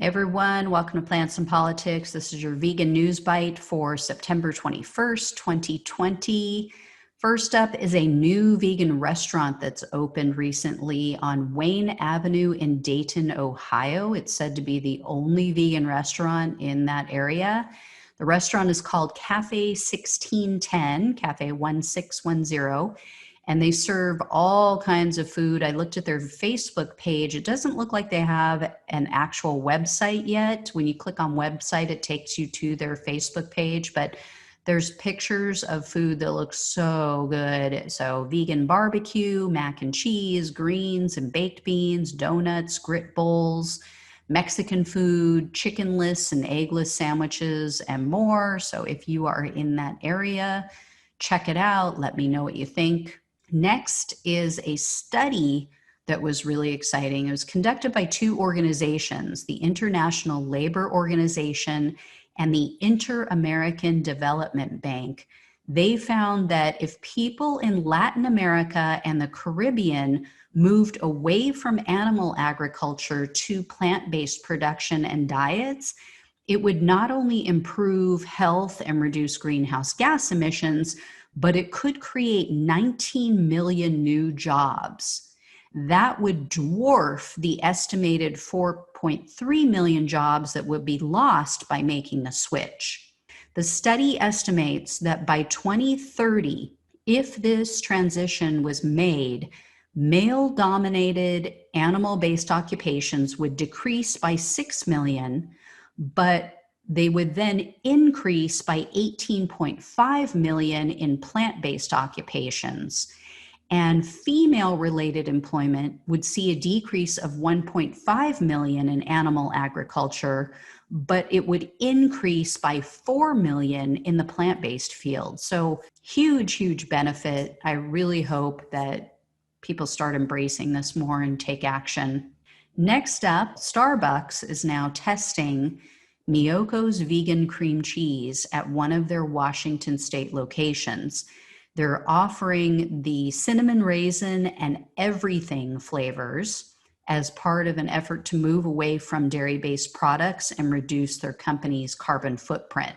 Hey everyone, welcome to Plants and Politics. This is your vegan news bite for September 21st, 2020. First up is a new vegan restaurant that's opened recently on Wayne Avenue in Dayton, Ohio. It's said to be the only vegan restaurant in that area. The restaurant is called Cafe 1610, Cafe 1610. And they serve all kinds of food. I looked at their Facebook page. It doesn't look like they have an actual website yet. When you click on website, it takes you to their Facebook page, but there's pictures of food that looks so good. So vegan barbecue, mac and cheese, greens and baked beans, donuts, grit bowls, Mexican food, chickenless and eggless sandwiches, and more. So if you are in that area, check it out. Let me know what you think. Next is a study that was really exciting. It was conducted by two organizations, the International Labor Organization and the Inter-American Development Bank. They found that if people in Latin America and the Caribbean moved away from animal agriculture to plant-based production and diets, it would not only improve health and reduce greenhouse gas emissions, but it could create 19 million new jobs. That would dwarf the estimated 4.3 million jobs that would be lost by making the switch. The study estimates that by 2030, if this transition was made, male-dominated animal-based occupations would decrease by 6 million, but they would then increase by 18.5 million in plant-based occupations. And female-related employment would see a decrease of 1.5 million in animal agriculture, but it would increase by 4 million in the plant-based field. So huge, huge benefit. I really hope that people start embracing this more and take action. Next up, Starbucks is now testing Miyoko's vegan cream cheese at one of their Washington state locations. They're offering the cinnamon raisin and everything flavors as part of an effort to move away from dairy-based products and reduce their company's carbon footprint.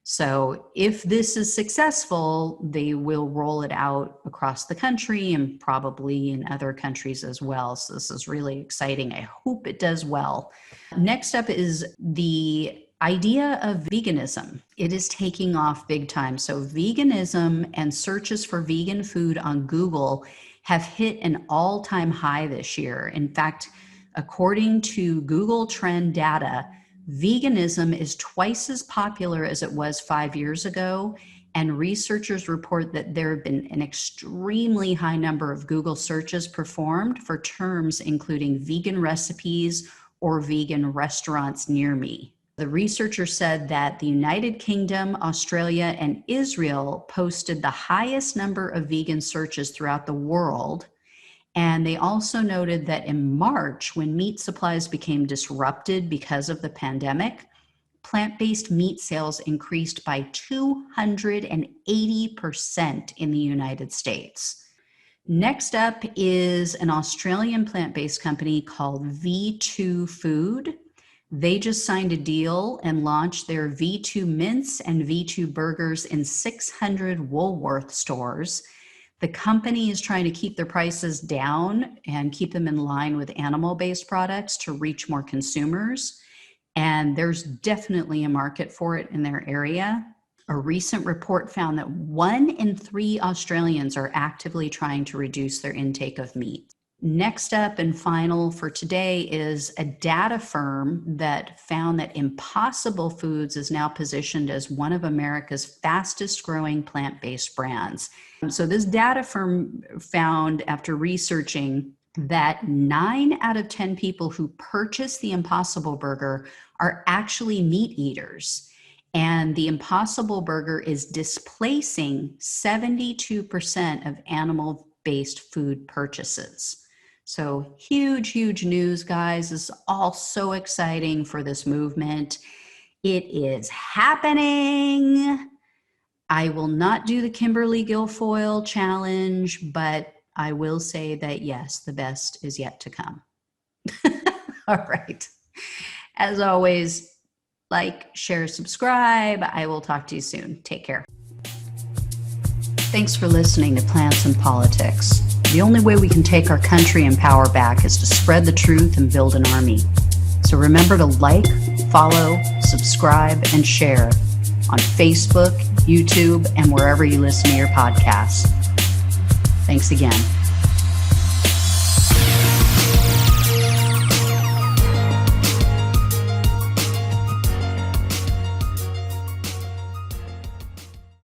So if this is successful, they will roll it out across the country and probably in other countries as well. So this is really exciting. I hope it does well. Next up is the idea of veganism. It is taking off big time. So veganism and searches for vegan food on Google have hit an all-time high this year. In fact, according to Google Trend data, veganism is twice as popular as it was 5 years ago, and researchers report that there have been an extremely high number of Google searches performed for terms including vegan recipes or vegan restaurants near me. The researcher said that the United Kingdom, Australia, and Israel posted the highest number of vegan searches throughout the world. And they also noted that in March, when meat supplies became disrupted because of the pandemic, plant-based meat sales increased by 280% in the United States. Next up is an Australian plant-based company called V2 Food. They just signed a deal and launched their V2 mince and V2 burgers in 600 Woolworth stores. The company is trying to keep their prices down and keep them in line with animal-based products to reach more consumers. And there's definitely a market for it in their area. A recent report found that 1 in 3 Australians are actively trying to reduce their intake of meat. Next up and final for today is a data firm that found that Impossible Foods is now positioned as one of America's fastest growing plant-based brands. So this data firm found after researching that 9 out of 10 people who purchase the Impossible Burger are actually meat eaters. And the Impossible Burger is displacing 72% of animal-based food purchases. So huge, huge news, guys. This is all so exciting for this movement. It is happening. I will not do the Kimberly Guilfoyle challenge, but I will say that yes, the best is yet to come. All right. As always, like, share, subscribe. I will talk to you soon. Take care. Thanks for listening to Plants and Politics. The only way we can take our country and power back is to spread the truth and build an army. So remember to like, follow, subscribe, and share on Facebook, YouTube, and wherever you listen to your podcasts. Thanks again.